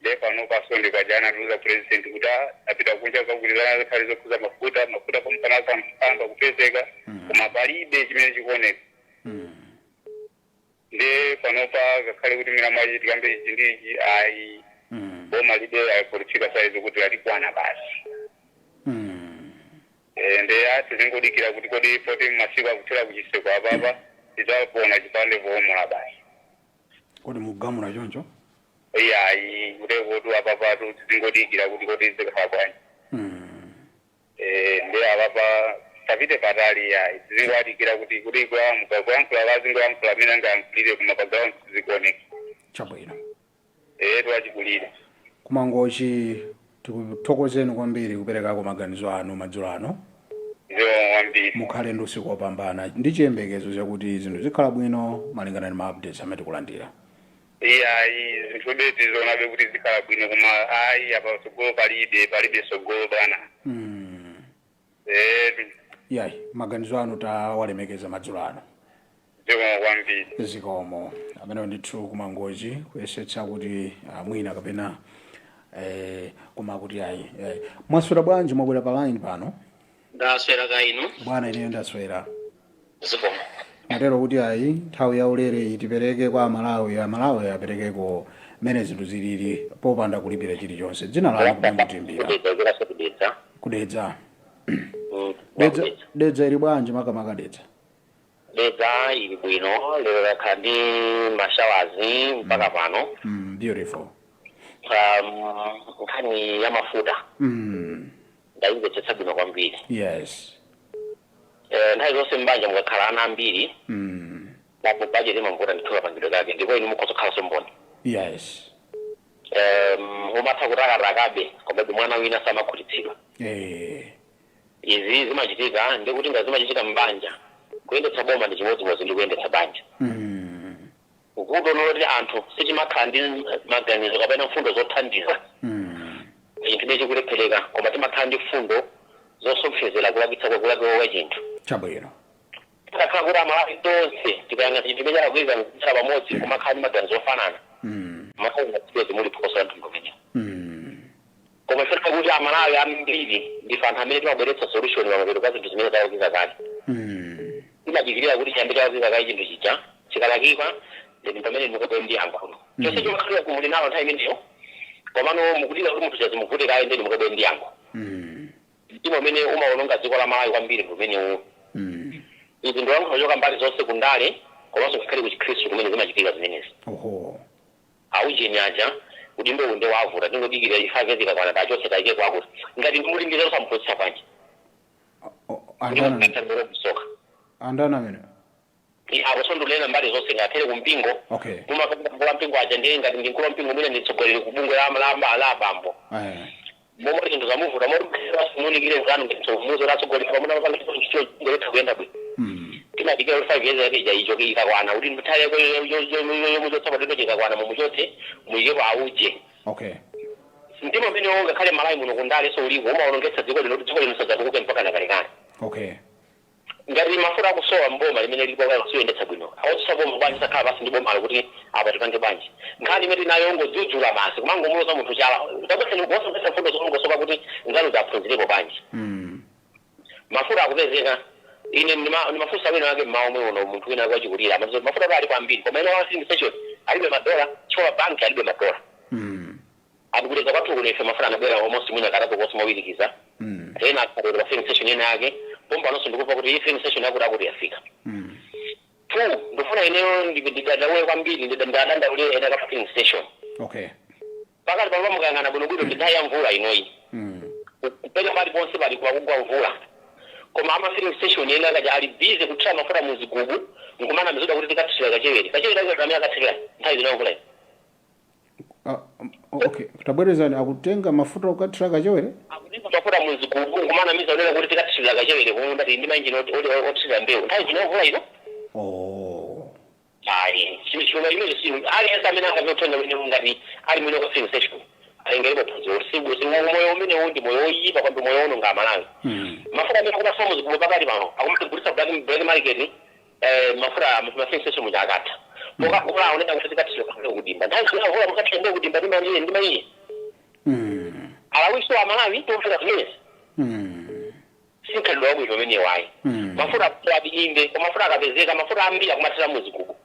Nde pano pasonde pajana tuuza president kuti apita kunja kakulirana zikhali zokhuza mafuta pompanasa mpanga kupezeka koma palibe chimene chikuoneka. Nde panopa ngakhale kuti milambo achitika mbiri chindiji boma libe alipolitika saizi kuti lalikwana basi. Nde tizingodikira kuti kodi poti masiku akuthera kuchiseko apapa tidzapona chipande pomula basi. Kodi mugamula choncho? Kuti apapa tizingodikira kuti kodi zikhala bwanji. Nde apapa tapite patali tizingodikira kuti kuyankhula vazingoyankhula amene angayankhulire kumapagawa zikuoneka. Chabwino. Tiwachikulire. Kumangochi tikuthokozeni kwambiri kuperekako maganizo anu madzulo ano. Mukhale ndi usiku wopambana ndi chiyembekezo chakuti zinthu zikhala bwino malingana ndi ma-updates amene tikulandira. Zinthu tizonabe kuti zikhala bwino koma apa sogolo palibe sogolo bwana. Maganizo anu tawalemekeza madzulo ano. Zikomo amene ndithu kumangochi kuyesetsa kuti mwina kapena koma kuti mwaswera bwanji mwabwera pa line pano? Ndaswera kainu. Bwana ineyo ndaswera. Zikomo. Matero kuti nthawi ya ulere tipereke kwa Malawi aperekeko mene zinthu zilili popanda kulipira chilichonse. Dzina lanu kupembutimbira. Kudedza. Dedza ili bwanji makamaka Dedza? Dedza ili bwino lero lakhandi mashawazi mpaka pano. Beautiful. Nkhani ya mafuta. Ndayimvetsetsa bwino kwambiri. Yes. Nthawi zonse mbanja mukakhala ana ambiri. Napo budget imamvuta ndithuka pangidwe kake ndipo inu mukhoza kukhala somboni. Yes. Mumatha kutakarakabe komabe mwana wina samakhutitsidwa. Izi zimachitika ndikuti ngazimachitika mbanja kuyendetsa boma ndi chimodzimodzi ndi kuyendetsa banja. Ukuto noti anthu sichimakhala ndi maganizo kapena mfundo zothandiza. Chinthu nechikulephereka koma timakhala ndi mfundo zosopsezera kulakitsa kwakulakiwa kwa chinthu. Chabwino. Tikakhala kuti Amalawi tonse tikayanga chinthu chimene chakuyika mkuchera pamodzi kumakhala ndi maganizo ofanana. Makhala ngatiwezi muli phokoso la mtundu umenewu. Koma ifena kuti Amalawi ambiri ndife anthu amene timabweretsa solution pamapeto pa zinthu zimene zakuyika kale. Timachikirira kuti chiyambi chakuyika kale chinthu chija chikalakika ndi pamene ndikupe ndi yankho. Chonse chimakhalira kumuli nawo nthawi imeneyo. Komano mukudira kuti munthu chazimuvute kale ndi mukabe ndi yankho. Ndimo mene umaononga dziko la Malawi kwambiri kumenewo. Izi ndo yankho choka mbali zonse kundale komanso kukhale ku Chikhristu kumene zimachitika zimenezi. Aujeni aja kuti ndo unde wavuta tingodikira ifake zikakwana tachose taike kwakuti ngati ndimulindira usamphunzitsa bwanji. Andana mene. Abasondolera mbali zonse ngathele kumpingo. Mumakamba mpingo aja ndiye ngati ndinkulu mpingo mwina nditsogolere kubungwe la bambo. Momwe zinthu zamuvuta munikire zanu ngitsomuzo latsogolera pamuna mapanga chicho ngoletha kuyenda bwe. Tinadikira 5 years yake ija ikakwana kuti mthale yo muzotsapa tendo chikakwana mumuchote muyike auje. ndimo mene onga kale malayi muno kundale so ulivo umaonongetsa dziko lino sadzatukuke mpaka nakalekani okay ngati mafuta akusowa mboma limene lilipo kale kusiyendetsa bwino awosaboma bwanji sakhala basi ndi boma kuti apa tipange bwanji nkhani imene nayo ngodzudzula masi kumangomuloza munthu chala tabaseni kuwasongesa mfundo zongosoka kuti nzalo zaphunzirepo bwanji mafuta akupezeka ine ndimafunsa wina wake mmawa omwe uno munthu wina wachikulira mafuta ali kwambiri koma ine wafilling station alibe madola chowa banki alibe madola akukuleza kwathu kunefe mafuta anabwera almost mwina katatu kosi mawirikiza ena akadera filling station ina yake pomba nonso ndikupa kuti hii filling station yakuti akuti yafika tu ndifuna ineyo ndidadawe kwambiri ndidadanda ule ena ka filling station okay pakati pano mukayang'ana bwinobwino ndidai ya mvula inoyi pena pali ponse pali kugwa mvula koma ama filling station ena kaja ali busy kuthira mafuta muzigubu nkumana mizuda kuti tikathira kachewere kamene akathira nthawi zinayo mvula okay tabwerezani akutenga mafuta ukathira kachewere akutenga mafuta muzigubu nkumana mizuda kuti tikathira kachewere kumunda ndi mainjini othira mbewu nthawi zinayo mvula ino ayi chimwe imene ali esa amene angazotenga wene ngati ali mwene ka filling station ayengerebo phunziro sibu moyo umene undi moyo oyipa kwambe moyo uno ngamalawi mafuta amene akutasoma muzigubu pakati pano akumagulitsa black market mafuta filling station mujakatha pokakula unenda kuti tikathira kudimba nthawi zinayo mvula mukathira kudimba ndi maiye alawiso amalawi tomvera zimenezi sinkhalidwe wabwino umene wayi mafuta abiyimbe mafuta akapezeka mafuta ambiri akumathira muzigubu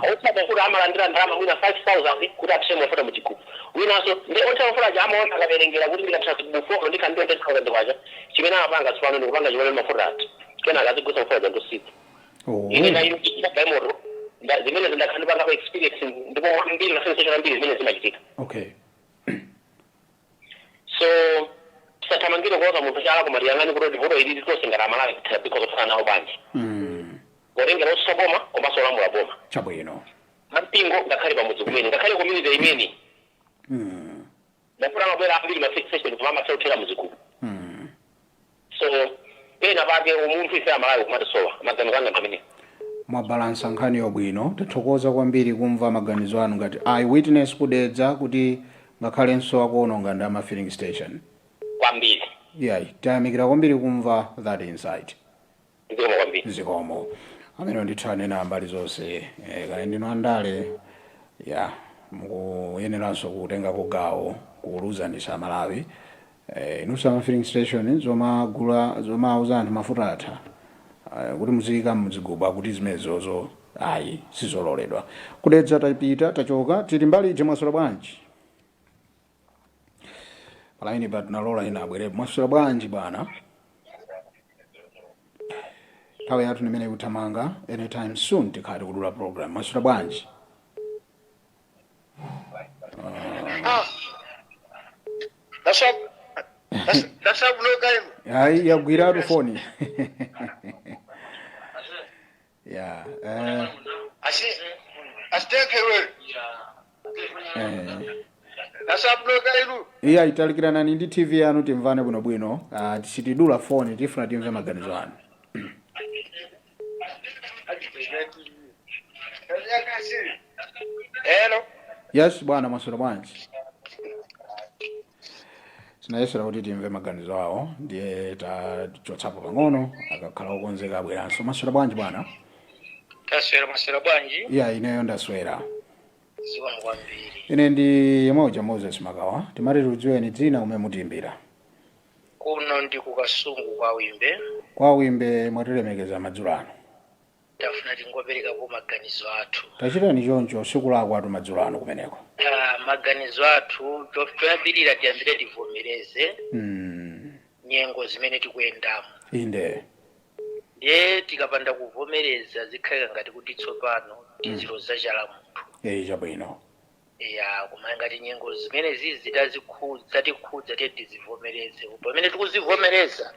awutsata mafuta amalandira ndalama mwina 5,000 kuti athire mafuta muchigubu winanso ndi otha mafuta aja amaona akaverengera kuti ndikathira chigubu 4 ndikandiwa 10,000 kwacha chimene amapanga sipano ndikupanga chimene mafuta ati kena akazigwisa mafuta ja ndosika ine nayiita daimoto zimene ndakhandipanga pa experience ndipo mbiri na sensation ambiri zimene zimachitika okay so tisathamangire kuoza munthu chala kumaliyang'ani kuti vuto ili litosingata amalawi kuthira because otsala nawo bwanji ngotengera osaboma komanso olamula boma chabwino mampingo ngakhale pamudzi kumene ngakhale community imene mafuta amabwera ambiri ma filling station koma amatha kuthira muzigubu so pena pake umunthu ife amalawi kumatisowa maganizo anga pamene mwabalansa nkhani yobwino tathokoza kwambiri kumva maganizo anu ngati eyewitness kudedza kuti ngakhalenso akuononga ndi ama filling station kwambiri tayamikira kwambiri kumva that insight zikomo kwambiri zikomo amene ndithanena mbali zonse kaya ndino andale mukuyeneranso kutenga kugawo kuluzanisa Malawi inunso ama filling station zomauza anthu mafuta atha kuti muziyika muzigubu kuti zimenezozo ayi sizololedwa kudedza tapita tachoka tili mbali ije mwasula bwanji palaini pa tunalola ina abwerepo mwasula bwanji bwana nthawi yathu nimene ikuthamanga anytime soon tikhati kudula program mwasula bwanji That's ayi yagwiratu foni iya italikirana ndi TV yanu timvane bwinobwino tichitidula foni tifuna timve maganizo anu Hello. Yes bwana mwasula bwanji sinayesera kuti timve maganizo awo ndiye tachotsapo pang'ono akakhala okonzeka abweranso mwasula bwanji bwana Mwasula bwanji ineyo ndaswera ziwanu kwambiri ine ndi Moja Moses Magawa timati tudziweni dzina umene mutiimbira kuno ndi kukasungu kwa wimbe mwatilemekeza madzulo ano tafuna tingoperekapo maganizo athu tachitani choncho siku lako atu madzulo ano kumeneko maganizo athu toyambirira tiyambire tivomereze nyengo zimene tikuyendamo inde ndiye tikapanda kuvomereza zikhalika ngati kuti tsopano tiziloza chala munthu chabwino koma ngati nyengo zimene zizi zatikhudza tiye tizivomereze pamene tikuzivomereza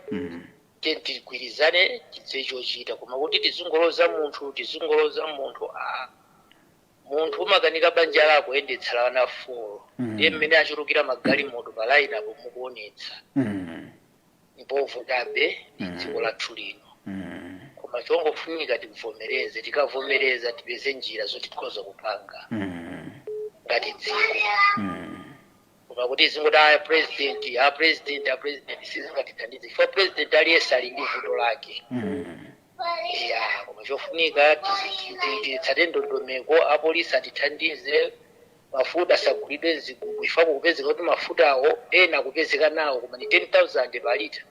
tiye tigwirizane tidziwe chochita koma kuti tizingoloza munthu munthu umakanika banja lako yendetsala wana folo ndiye mmene achulukira magalimoto pa line apo mukuonetsa mpovudabe dziko lathu lino koma chongofunika tikuvomereze tikavomereza tipeze njira zoti tikhoza kupanga ngati dziko koma kuti zingoti president sizingatithandize chifukwa president aliyense ali ndi vuto lake. Koma chofunika titsate ndondomeko, apolisi atithandize, mafuta asagulidwe zigugu chifukwa kupezeka kuti mafutawo ena kupezeka nawo koma ni 10,000 pa lita.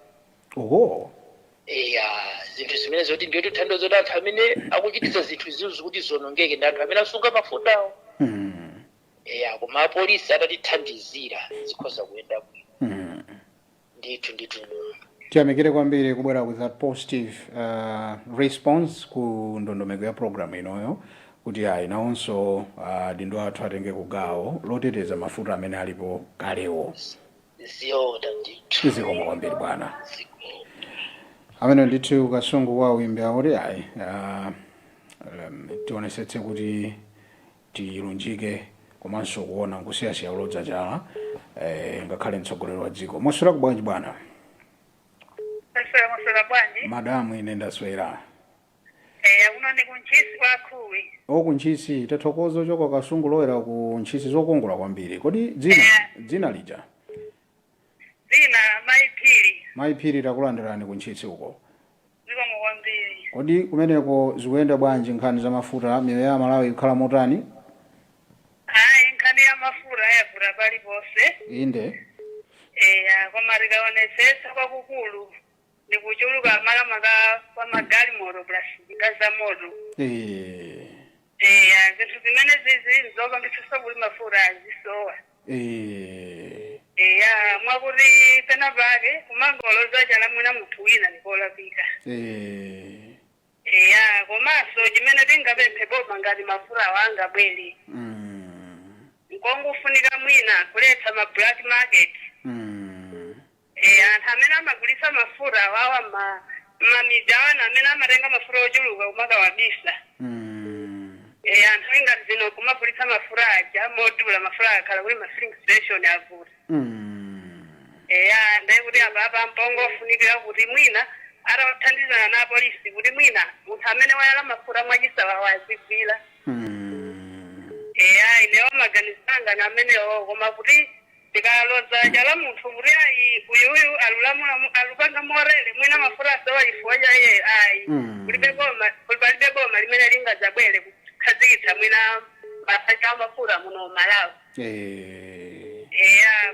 Zinthu zimene zoti ndiyo tithandizo zoti anthu amene akuchititsa zinthu zizo kuti zonongeke ndi anthu amene asunga mafutawo. Koma apolisi atatithandizira zikhoza kuyenda bwino. Ndithu. Tiyamikire kwambiri kubwera with that positive response ku ndondomeko ya program inoyo kuti nawonso dindo athu atenge kugawo loteteza mafuta amene alipo kalewo. Zikomo kwambiri bwana. Amene ndithu Kasungu wa uimbi auri tionesetse kuti tilunjike komanso kuona nkusiyasiya ulodzachala ngakhale mtsogoleri wa dziko. Mwaswera bwanji bwana? Mwaswera bwanji? Madamu ine ndaswera. Uno ndi kunchisi kwa Khuwi. Kunchisi tathokozo choko Kasungu lowera ku nchisi zokongola kwambiri. Kodi dzina lija? Dzina Mayiphiri. Mayiphiri takulandirani kunchisi uko. Zikomo kwambiri. Kodi kumeneko zikuyenda bwanji nkhani za mafuta miyo ya Malawi ikhala motani? Nkhani ya mafuta yavuta paliponse. Inde. Koma tikaonetsetsa kwakukulu ndi kuchuluka makamaka kwa magalimoto plastika za moto. Zinthu zimene zizi zopangitsa kuti mafuta azisowa. Mwakuti pena pake kumangoloza chala mwina munthu wina nikolapika. Komanso chimene tingapemphe boma ngati mafuta wanga bwere. Nkongofunika mwina kuletsa ma black market. Anthu amene amagulitsa mafuta wawa mamidawana amene amatenga mafuta ochuluka kumakawabisa. Anthu ingati zino kumagulitsa mafuta aja modula mafuta akhala kuli ma filling station avuta. Ndaye kuti apa mpongofunikira kuti mwina atathandizana na polisi kuti mwina munthu amene wayala mafuta mwachisa wazigwira. Inewo maganizanga na amenewo koma kuti tikaloza chala munthu kuti uyuyu alupanga morele mwina mafuta asowa chifukwa cha iye kulibe boma limene lingadzabwere kukhazikitsa mwina masacha amafuta muno Malawi.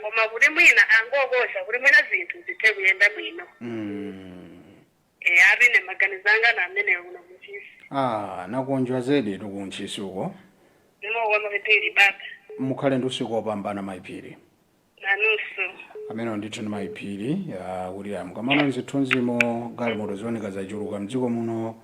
Koma kuti mwina angokosha kuti mwina zinthu zithe kuyenda bwino. Arine maganizanga na amenewo kuno kunchisi. Nakuonjwa zedi kunchisi uko. Kwa Mayiphiri baba. Mukhale ndi usiku wopambana Mayiphiri. Nanusu. Amene ndithu ni Mayiphiri William. Kamano nzithunzimo galimoto zioneka zachuluka mdziko muno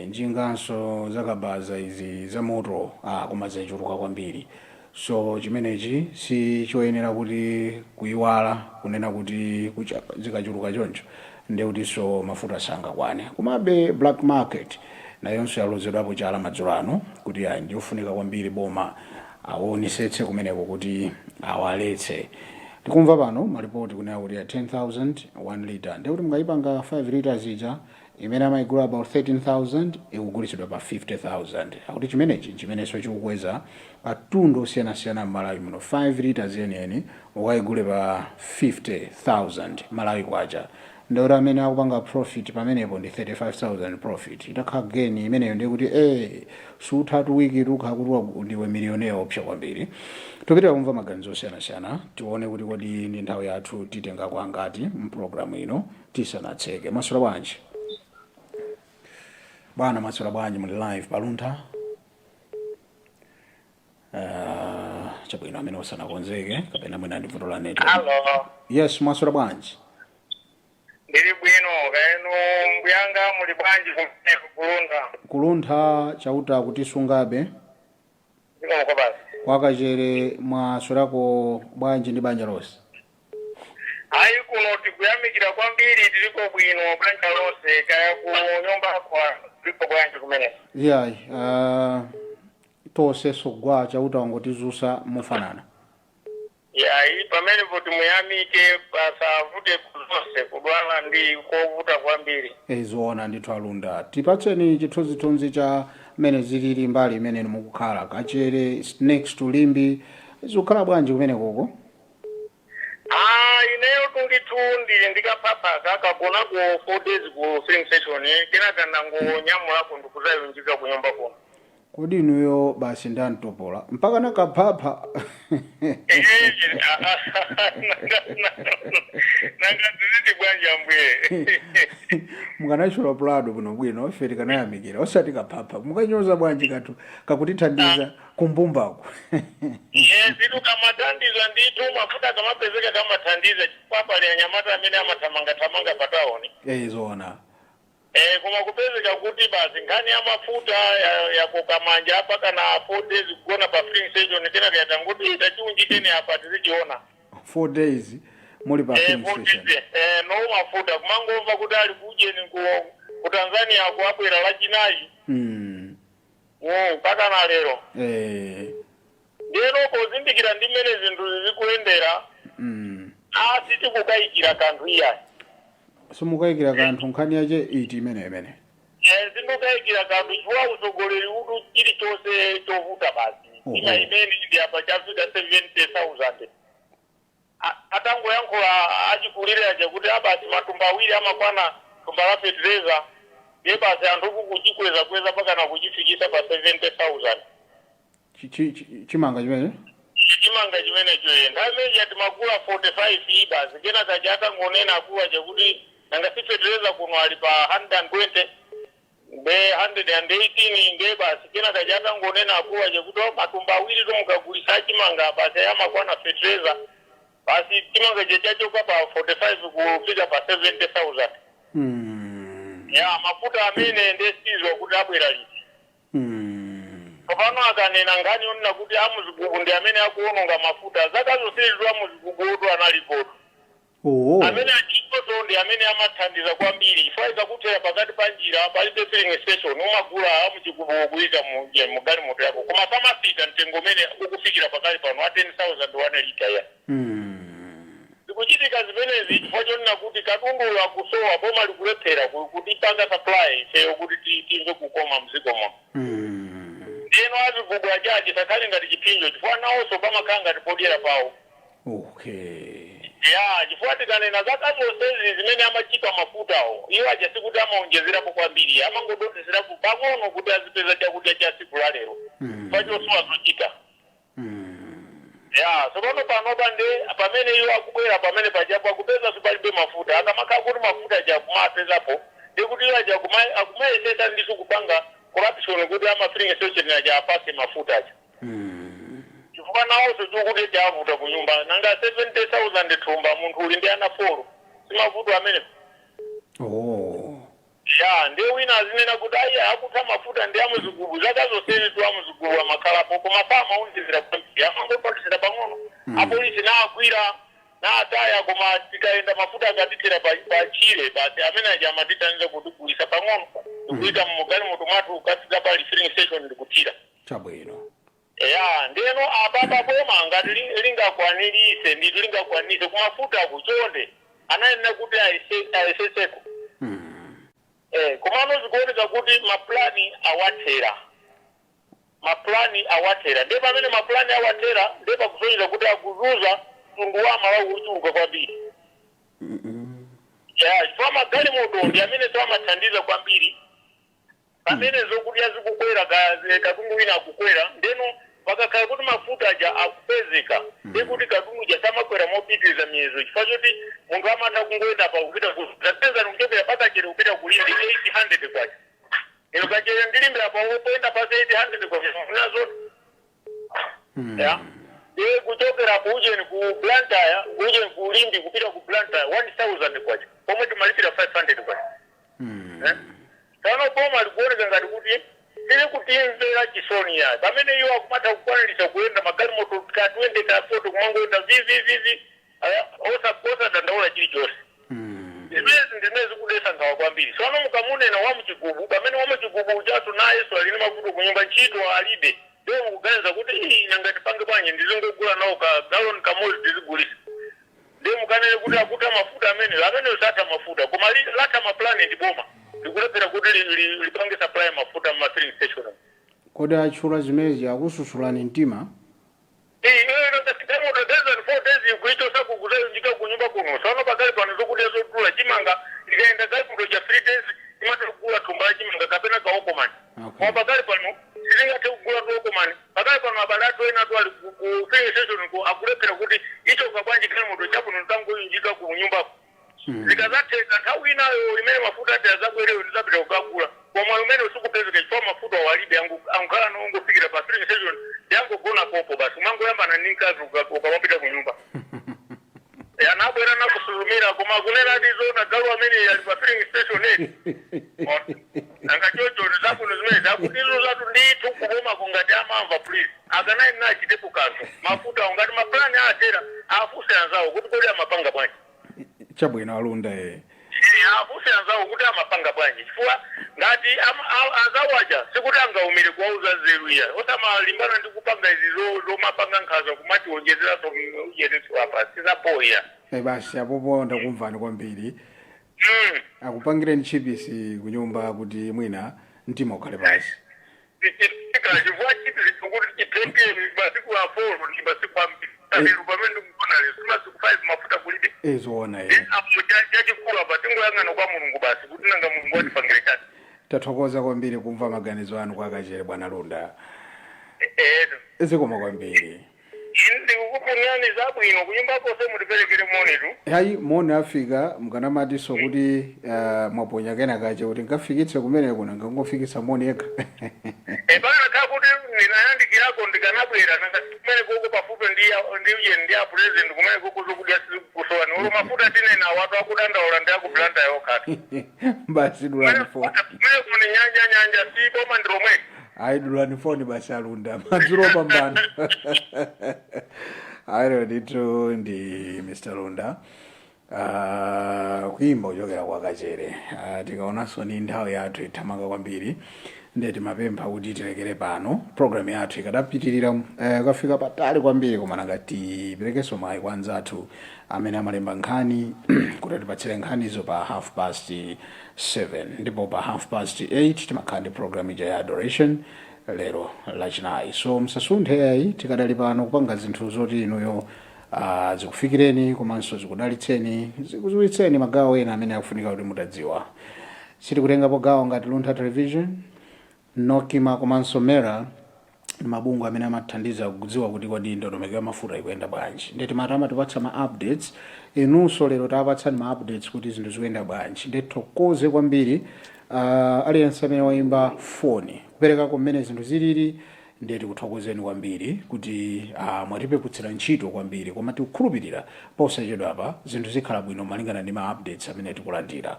njinganso zakabaza izi za moto koma zachuluka kwambiri. So chimenechi si choyenera kuti kuyiwala kunena kuti zikachuluka choncho ndiye kuti so mafuta sangakwane. Komabe black market nayonso yalozedwapo chala madzulo ano kuti ndiofunika kwambiri boma awonesetse kumeneko kuti awaletse. Tikumva pano malipoti kunena kuti 10,000 1 liter ndiye kuti mungayipanga 5 liters ija imene amayigula about 13,000 ikugulitsidwa pa 50,000. Akuti chimenecho chikukweza katundu osiyanasiyana Malawi muno. 5 liters yeniyeni ukayigule pa 50,000 Malawi kwacha. Ndora amene akupanga profit pamenepo ndi 35,000 profit. Itakha gain imeneyo ndiye kuti suthatu wiki tukhakuti ndiwe milionea opsa kwambiri. Tupita kumva maganizo osiyanasiyana tione kuti kodi ndi nthawi yathu titenga kwa ngati mprogramu ino tisanatseke. Maswera bwanji? Bwana maswera bwanji muli live paluntha? Chabwino amene osanakonzeke kapena mwina ndi vuto la network. Hello. Yes, maswera bwanji? Ndili bwino kaeno mbuyanga muli bwanji kuluntha chauta kutisungabe. Zikomo kwa basi. Kwakachere mwaswerako bwanji ndi banja lonse? Ayi kuno tikuyamikira kwambiri tiliko bwino banja lonse kaya ku nyumba kwa tiliko bwanji kumene. Tose sogwa chauta wangotizusa mufanana. Iyi pamene kuti muyamike pasavute kuzonse kudwala ndi kovuta kwambiri. Zoona ndithu alunda. Tipatseni chithunzithunzi cha mene zilili mbali imene mukukhala kachere next to Limbi zikukhala bwanji kumene koko? ndithu ndili ndikapapa kakagona ku 4 days ku filling station kenaka ndangonyamulapo ndikuzayunjika kunyumba kuno. Kodi inuyo basi ndantopola mpaka nakaphapha. Nanga ziti bwanja mbwe. Mukanachula plado kuno bwino oferi kanayamikira osati kaphapha mukanyoza bwanji katu kakutithandiza kumbumbako. Zitu kamatandiza ndithu mafuta kamapezeka kamathandiza chipapa lya nyamata amene amatamanga pataoni. Zona. Kuma kupezeka kuti basi nkhani ya mafuta ya kukamanja apa kana 4 days kugona pa filling station tena kuyata kuti itachiunjiteni apa tizichiona 4 days muli pa filling station. No mafuta kumangomva kuti ali kujeni ku Tanzania kuabwera lachinayi. Mpaka na lero. Lero kozindikira ndi mmene zinthu zikuyendera. Siti kukayikira kanthu iya. Sumukayikira kanthu nkhani yache iti imene. Zindukayikira kanthu chifukwa usogoleri utu chilichonse chovuta basi. Ina imene ndi apa chafika 70,000. Atangoyankhula achikulire aja kuti abasi matumba awiri amakwana tumba la fertilizer. Ndiye basi anthu kuchikweza pakana kuchifikisa pa 70,000. Chimanga chimene? Chimanga chimene choye. Nthawi yati magula 45 basi kena kaja atangonena akuwa chakuti nanga si fertilizer kuno ali pa 120 be 118 nge basi kena kaja atangonena akuwa chakuti matumba awiri tomukagulisa chimanga basi yamakwana fertilizer basi chimanga chacho pa 45 kufika pa 70,000. Ya mafuta amene ndesizo kuti abwera liti. Pano akanena ngani yonena kuti amuzigugu ndi amene akuononga mafuta zaka zonsezi amuzigugu otu analipoto. Amene achikoso ndi amene amathandiza kwambiri chifukwa kutera pakati pa njira palibe filling station umagula amuchigugu kuyika mu galimoto yako koma samasita mtengo umene ukufikira pakati pano 10,000 lita ya. Zikuchitika zimenezi chifukwa chonena kuti katundu akusowa boma likulephera kuti panga supply seyo kuti timve kukoma mzikomo. Eno azigugu ajaji takali ngati chipinjo chifukwa nawonso pamakhala ngati podera pawo. Chifukwa tikanena zaka zonsezi zimene amachita mafutawo iwo aja sikuti amaonjezerapo kwambiri amangodonjezerapo pang'ono kuti azipeza chakudya cha tsiku la lero. Pachosowa zochita. Sono panopa ndi pamene iwo akubwera pamene pajapo akupeza sipalibe mafuta akamakhala kuti mafuta aja kumapezapo ndikuti iwo aja akumayesesa ndisu kupanga corruption kuti filling station aja apase mafuta aja. Chifukwa nawonso chokuti chavuta kunyumba nanga 70,000 thumba munthu uli ndi ana 4 simavuta amene. Ndiye wina azinena kuti akutha mafuta ndi amuzigugu zaka zonsezi tu amuzigugu amakhalapo koma samaonjezera kwambiri amangopandisira pang'ono. Apolisi naagwira naataya koma tikaenda mafuta akatithera pa Chile basi amene aja amatithandiza kutigulisa pang'ono ndikuita mgalimoto mwathu ukafika pali filling station ndikuthira. Chabwino. Ndeno apapa boma ngati lingakwanilise ndi lingakwanise kumafuta kuchonde anayenera kuti ayeseseko. Komano zikuoneka kuti maplani awatera ndi pamene maplani awatera ndi pakusonyeza kuti akuzuza mtundu wa malawi uchuluka kwambiri. Chifukwa magalimoto ndi amene amathandiza kwambiri pamene zokudya zikukwera katundu wina akukwera ndeno pakakhala kuti mafuta aja akupezeka ndi kuti katundu ja samakwera mopitiriza miyezo chifukwa choti munthu amatha kungoenda pa kupita kuzatenza nikuchokera pakachere kupita kulindi 800 kwacha. Ino kachere ndilimbira pa upoenda pasi 800 kwacha funa zote. Ndiye kuchokera kuujeni ku Blantyre kuujeni ku Lindi kupita ku Blantyre 1,000 kwacha pomwe timalipira 500 kwacha. Pano boma alikuoneka ngati kuti tili kutimvera chisoni ya pamene iwo akumata kukwanilisa kuyenda magalimoto ka 20 ka 40 kumangoenda vivi osa dandaula chilichonse. Zimene zikudesa nkhawa kwambiri sono mukamunena wamuchigugu pamene wamuchigugu uchatu nayeso alini mavuto kunyumba ntchito alibe ndiwo mukuganiza kuti nangati pange panje ndizingogula nawo ka galoni kamozi ndizigulisa ndiye mukanene kuti akuta mafuta amene usatha mafuta koma latha maplani ndi boma likulephera kuti lipange supply mafuta ma filling station. Kodi achula zimezi akususulani mtima? Ino ndakitamo 4 days kuito sakuguzayunjika kunyumba kuno sono Kwa bakali pano silinga te kugula doko mani. Bakali pano abalato ena tu ali ku filling station ko akulepera kuti icho kabwanji kale moto chapo ntango injika ku nyumba. Zikazate nthawi inayo imene mafuta ati azabwerewo ndizapita kukagula. Koma umene usukupezeka chifukwa mafuta walibe angukhala nongofikira pa filling station yango gona popo basi mangoyamba na ninkazi ukawapita ku nyumba. Yanabwera nakusulumira koma kunena ndizona galu amene ali pa filling station eti. Angachocho zakuno zimene zakutizo zatu ndithu kuboma kungati amamva please. Akanayi nachitepo kanthu mafuta ungati maplani atera afuse anzawo kuti kodi amapanga bwanji. Chabwino alunda afuse anzawo kuti amapanga bwanji chifukwa ngati azawaja sikuti angaumire kuwauza nzeru iya osamalimbana ndi kupanga izi zomapanga nkhaza kumati onjezera ujereso apa sizapoya basi apopo ndakumvani kwambiri akupangireni chipisi kunyumba kuti mwina mtima ukhale basi chifukwa chipisi chikuti chitenge masiku a 4 ndi masiku a mbiri pamene ndikukona leso masiku 5 mafuta kulibe ezoona apo chachikulu apa tingoyang'ana kwa mulungu basi kuti nanga mulungu atipangire chati. Tathokoza kwambiri kumva maganizo anu kwa Kachere bwana Lunda. Zikoma kwambiri. Ndikukufunirani zabwino kunyumba kose mutiperekere moni tu. Hayi moni afika mkanamati so kuti mwaponya kena kache kuti ngafikitse kumene kuna ngangofikitsa moni yekha. Bana kakuti ninayandikirako ndikanabwera nanga kumene koko pafupi ndiya president kumene koko zokudya kusowana olo mafuta tinena watu akudandaula ndi akublanda yokati. Basi dulani phone. Kumene kuni nyanja si boma ndiromwe. Ayi dulani phone basi alunda madzulo pambana. Ayo ndito ndi Mr. Lunda. Kuimba uchokera kwa Kachere. Tikaonanso ni nthawi yathu ithamanga kwambiri. Ndeti mapempha kuti tilekere pano program yathu ikadapitirira kafika patali kwambiri koma ngati perekeso mai kwanza athu amene amalemba nkhani kuti tipatsire nkhanizo pa 7:30 ndipo pa 8:30 timakhala ndi program ija ya adoration lero lachinayi. So msasunthe yayi tikadali pano kupanga zinthu zoti inuyo zikufikireni komanso zikudalitseni zikuzuwitseni magawo ena amene akufunika kuti mutadziwa. Sitikutengapo gawo ngati Luntha Television Nokima komanso Mera mabungu amene amathandiza kudziwa kuti kodi ndondomeko ya mafuta ikuyenda bwanji. Ndeti matama tipatsa ma updates inunso lero tapatsani ma updates kuti zinthu zikuyenda bwanji. Ndethokoze kwambiri aliyense amene waimba foni kupereka kumene zinthu zilili. Ndeti kuthokozeni kwambiri kuti mwatipekutsira ntchito kwambiri koma tikukhulupirira posachedwa apa zinthu zikhala bwino malingana ndi ma updates amene tikulandira.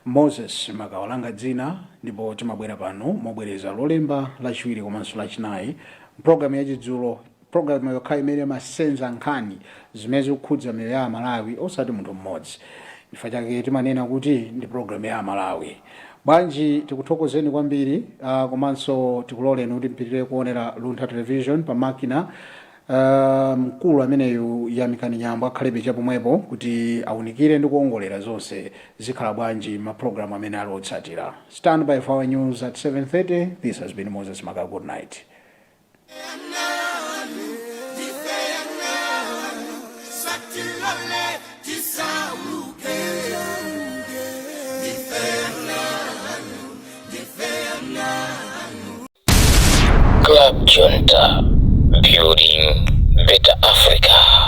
Moses makawalanga dzina ndipo timabwera pano mobwereza lolemba lachiwiri komanso lachinayi program yachidzulo program yokha imene masenza nkhani zimene zikukhudza miyoyo ya Malawi osati munthu mmodzi. Chifukwa chake timanena kuti ndi program ya Malawi. Bwanji tikuthokozeni kwambiri komanso tikuloleni kuti mpitire kuonera Luntha Television pa makina. Mkulu ameneyu Yamikani Nyambo akhalepe chapomwepo kuti aunikire ndi kuongolera zonse zikhala bwanji ma program amene ali otsatira. Stand by for our news at 7:30. This has been Moses Maka. Good night. Club Junta, building better Africa.